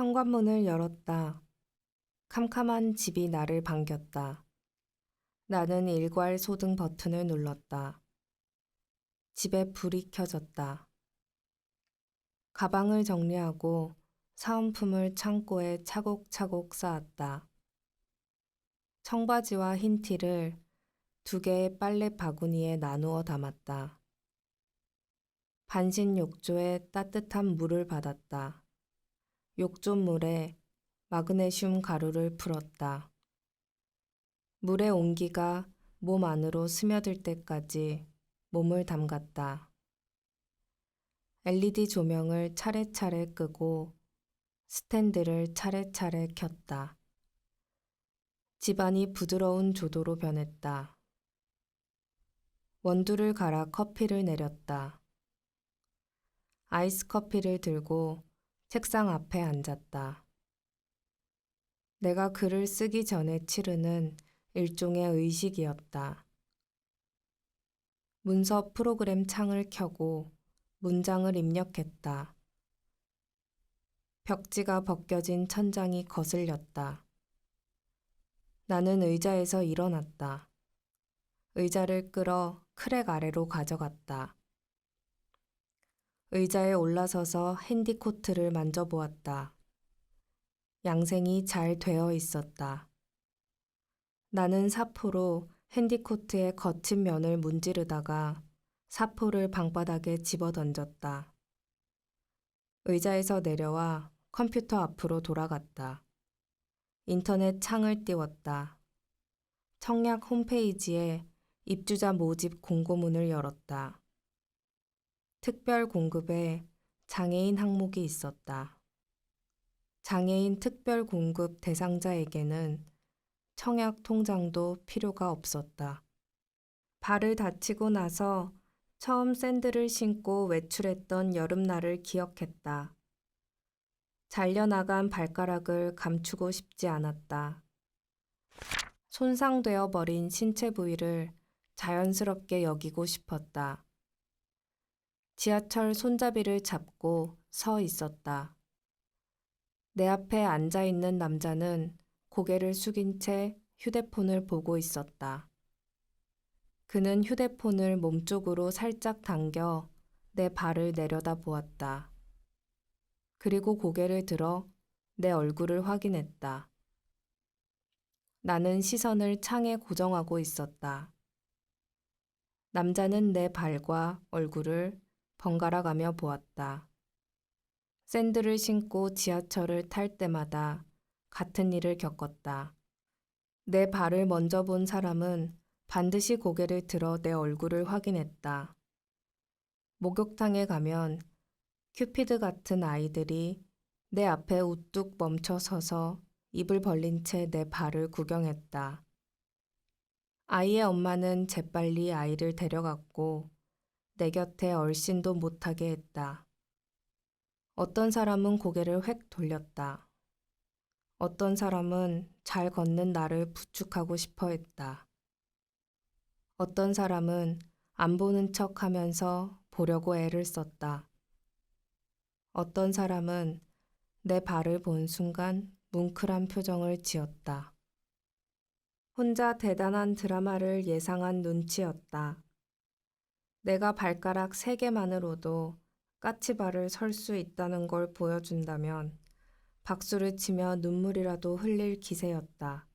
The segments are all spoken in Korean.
현관문을 열었다. 캄캄한 집이 나를 반겼다. 나는 일괄 소등 버튼을 눌렀다. 집에 불이 켜졌다. 가방을 정리하고 사은품을 창고에 차곡차곡 쌓았다. 청바지와 흰 티를 2개의 빨래 바구니에 나누어 담았다. 반신 욕조에 따뜻한 물을 받았다. 욕조물에 마그네슘 가루를 풀었다. 물의 온기가 몸 안으로 스며들 때까지 몸을 담갔다. LED 조명을 차례차례 끄고 스탠드를 차례차례 켰다. 집안이 부드러운 조도로 변했다. 원두를 갈아 커피를 내렸다. 아이스 커피를 들고 책상 앞에 앉았다. 내가 글을 쓰기 전에 치르는 일종의 의식이었다. 문서 프로그램 창을 켜고 문장을 입력했다. 벽지가 벗겨진 천장이 거슬렸다. 나는 의자에서 일어났다. 의자를 끌어 크랙 아래로 가져갔다. 의자에 올라서서 핸디코트를 만져보았다. 양생이 잘 되어 있었다. 나는 사포로 핸디코트의 거친 면을 문지르다가 사포를 방바닥에 집어던졌다. 의자에서 내려와 컴퓨터 앞으로 돌아갔다. 인터넷 창을 띄웠다. 청약 홈페이지에 입주자 모집 공고문을 열었다. 특별 공급에 장애인 항목이 있었다. 장애인 특별 공급 대상자에게는 청약 통장도 필요가 없었다. 발을 다치고 나서 처음 샌들을 신고 외출했던 여름날을 기억했다. 잘려나간 발가락을 감추고 싶지 않았다. 손상되어 버린 신체 부위를 자연스럽게 여기고 싶었다. 지하철 손잡이를 잡고 서 있었다. 내 앞에 앉아 있는 남자는 고개를 숙인 채 휴대폰을 보고 있었다. 그는 휴대폰을 몸쪽으로 살짝 당겨 내 발을 내려다 보았다. 그리고 고개를 들어 내 얼굴을 확인했다. 나는 시선을 창에 고정하고 있었다. 남자는 내 발과 얼굴을 번갈아 가며 보았다. 샌들을 신고 지하철을 탈 때마다 같은 일을 겪었다. 내 발을 먼저 본 사람은 반드시 고개를 들어 내 얼굴을 확인했다. 목욕탕에 가면 큐피드 같은 아이들이 내 앞에 우뚝 멈춰 서서 입을 벌린 채 내 발을 구경했다. 아이의 엄마는 재빨리 아이를 데려갔고 내 곁에 얼씬도 못하게 했다. 어떤 사람은 고개를 획 돌렸다. 어떤 사람은 잘 걷는 나를 부축하고 싶어 했다. 어떤 사람은 안 보는 척 하면서 보려고 애를 썼다. 어떤 사람은 내 발을 본 순간 뭉클한 표정을 지었다. 혼자 대단한 드라마를 예상한 눈치였다. 내가 발가락 3개만으로도 까치발을 설 수 있다는 걸 보여준다면 박수를 치며 눈물이라도 흘릴 기세였다.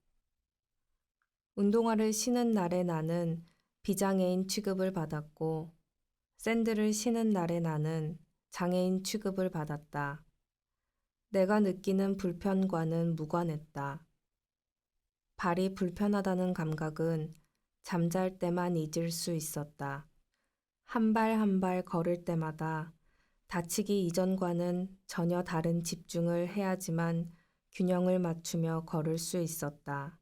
운동화를 신은 날의 나는 비장애인 취급을 받았고 샌들을 신은 날의 나는 장애인 취급을 받았다. 내가 느끼는 불편과는 무관했다. 발이 불편하다는 감각은 잠잘 때만 잊을 수 있었다. 한 발 한 발 걸을 때마다 다치기 이전과는 전혀 다른 집중을 해야지만 균형을 맞추며 걸을 수 있었다.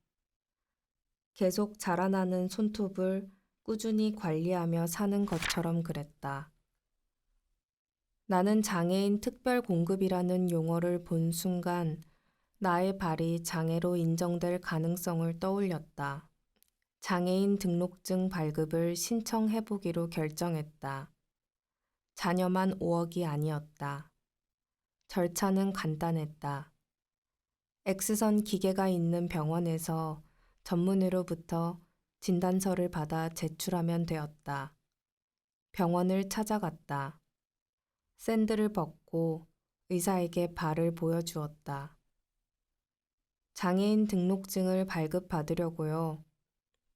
계속 자라나는 손톱을 꾸준히 관리하며 사는 것처럼 그랬다. 나는 장애인 특별 공급이라는 용어를 본 순간 나의 발이 장애로 인정될 가능성을 떠올렸다. 장애인 등록증 발급을 신청해보기로 결정했다. 자녀만 5억이 아니었다. 절차는 간단했다. X선 기계가 있는 병원에서 전문의로부터 진단서를 받아 제출하면 되었다. 병원을 찾아갔다. 샌들을 벗고 의사에게 발을 보여주었다. 장애인 등록증을 발급받으려고요.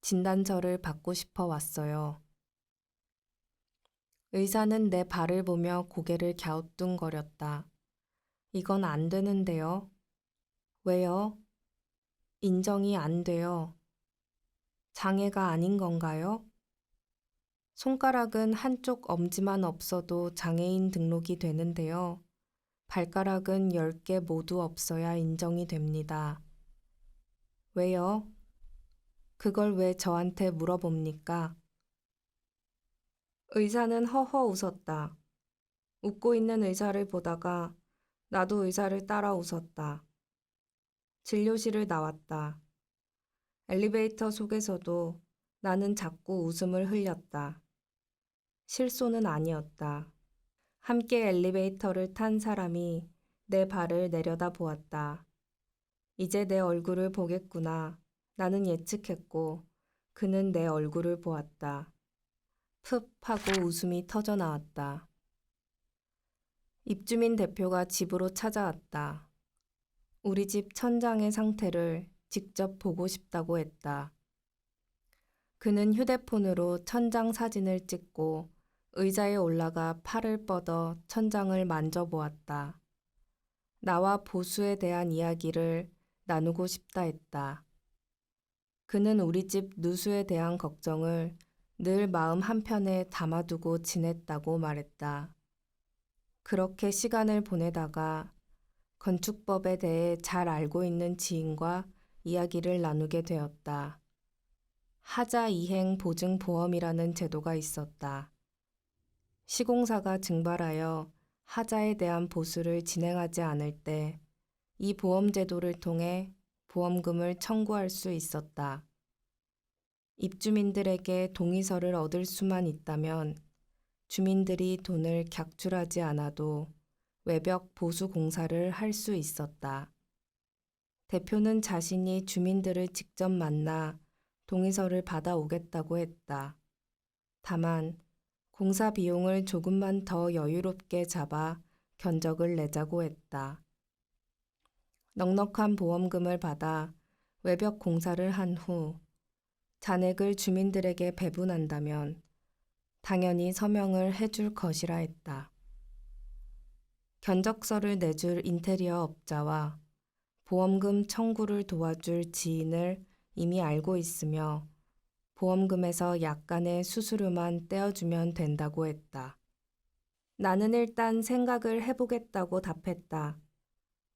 진단서를 받고 싶어 왔어요. 의사는 내 발을 보며 고개를 갸우뚱거렸다. 이건 안 되는데요. 왜요? 인정이 안 돼요. 장애가 아닌 건가요? 손가락은 한쪽 엄지만 없어도 장애인 등록이 되는데요. 발가락은 10개 모두 없어야 인정이 됩니다. 왜요? 그걸 왜 저한테 물어봅니까? 의사는 허허 웃었다. 웃고 있는 의사를 보다가 나도 의사를 따라 웃었다. 진료실을 나왔다. 엘리베이터 속에서도 나는 자꾸 웃음을 흘렸다. 실소는 아니었다. 함께 엘리베이터를 탄 사람이 내 발을 내려다 보았다. 이제 내 얼굴을 보겠구나. 나는 예측했고 그는 내 얼굴을 보았다. 푹 하고 웃음이 터져 나왔다. 입주민 대표가 집으로 찾아왔다. 우리 집 천장의 상태를 직접 보고 싶다고 했다. 그는 휴대폰으로 천장 사진을 찍고 의자에 올라가 팔을 뻗어 천장을 만져보았다. 나와 보수에 대한 이야기를 나누고 싶다 했다. 그는 우리 집 누수에 대한 걱정을 늘 마음 한편에 담아두고 지냈다고 말했다. 그렇게 시간을 보내다가 건축법에 대해 잘 알고 있는 지인과 이야기를 나누게 되었다. 하자 이행 보증 보험이라는 제도가 있었다. 시공사가 증발하여 하자에 대한 보수를 진행하지 않을 때 이 보험 제도를 통해 보험금을 청구할 수 있었다. 입주민들에게 동의서를 얻을 수만 있다면 주민들이 돈을 객출하지 않아도 외벽 보수 공사를 할 수 있었다. 대표는 자신이 주민들을 직접 만나 동의서를 받아오겠다고 했다. 다만 공사 비용을 조금만 더 여유롭게 잡아 견적을 내자고 했다. 넉넉한 보험금을 받아 외벽 공사를 한 후 잔액을 주민들에게 배분한다면 당연히 서명을 해줄 것이라 했다. 견적서를 내줄 인테리어 업자와 보험금 청구를 도와줄 지인을 이미 알고 있으며 보험금에서 약간의 수수료만 떼어주면 된다고 했다. 나는 일단 생각을 해보겠다고 답했다.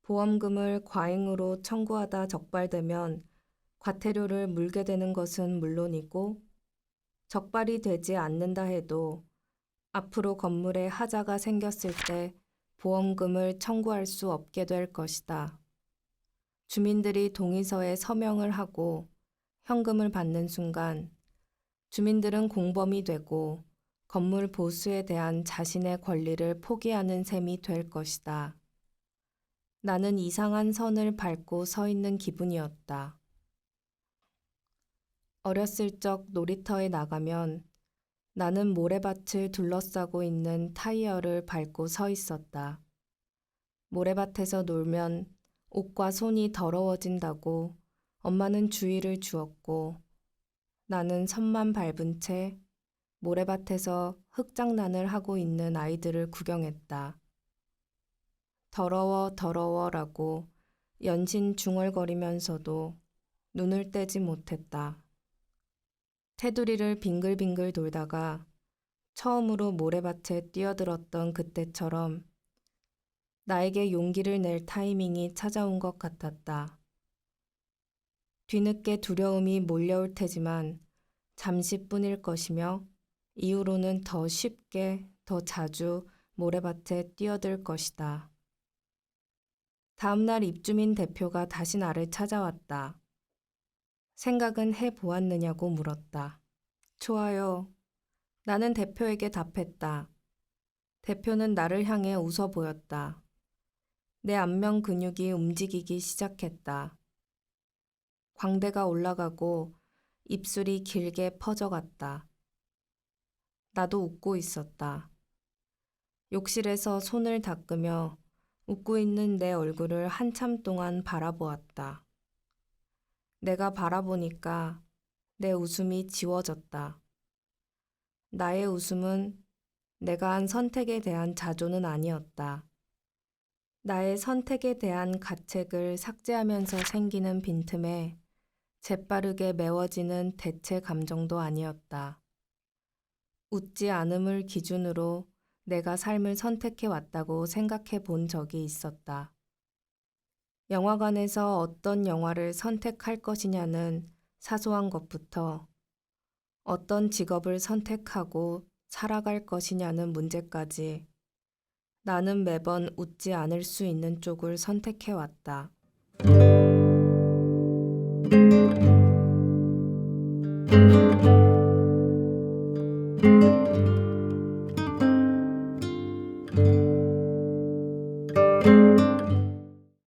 보험금을 과잉으로 청구하다 적발되면 과태료를 물게 되는 것은 물론이고 적발이 되지 않는다 해도 앞으로 건물에 하자가 생겼을 때 보험금을 청구할 수 없게 될 것이다. 주민들이 동의서에 서명을 하고 현금을 받는 순간 주민들은 공범이 되고 건물 보수에 대한 자신의 권리를 포기하는 셈이 될 것이다. 나는 이상한 선을 밟고 서 있는 기분이었다. 어렸을 적 놀이터에 나가면 나는 모래밭을 둘러싸고 있는 타이어를 밟고 서 있었다. 모래밭에서 놀면 옷과 손이 더러워진다고 엄마는 주의를 주었고 나는 선만 밟은 채 모래밭에서 흙장난을 하고 있는 아이들을 구경했다. 더러워 더러워라고 연신 중얼거리면서도 눈을 떼지 못했다. 테두리를 빙글빙글 돌다가 처음으로 모래밭에 뛰어들었던 그때처럼 나에게 용기를 낼 타이밍이 찾아온 것 같았다. 뒤늦게 두려움이 몰려올 테지만 잠시뿐일 것이며 이후로는 더 쉽게, 더 자주 모래밭에 뛰어들 것이다. 다음날 입주민 대표가 다시 나를 찾아왔다. 생각은 해보았느냐고 물었다. 좋아요. 나는 대표에게 답했다. 대표는 나를 향해 웃어 보였다. 내 안면 근육이 움직이기 시작했다. 광대가 올라가고 입술이 길게 퍼져갔다. 나도 웃고 있었다. 욕실에서 손을 닦으며 웃고 있는 내 얼굴을 한참 동안 바라보았다. 내가 바라보니까 내 웃음이 지워졌다. 나의 웃음은 내가 한 선택에 대한 자조는 아니었다. 나의 선택에 대한 가책을 삭제하면서 생기는 빈틈에 재빠르게 메워지는 대체 감정도 아니었다. 웃지 않음을 기준으로 내가 삶을 선택해 왔다고 생각해 본 적이 있었다. 영화관에서 어떤 영화를 선택할 것이냐는 사소한 것부터 어떤 직업을 선택하고 살아갈 것이냐는 문제까지 나는 매번 웃지 않을 수 있는 쪽을 선택해 왔다.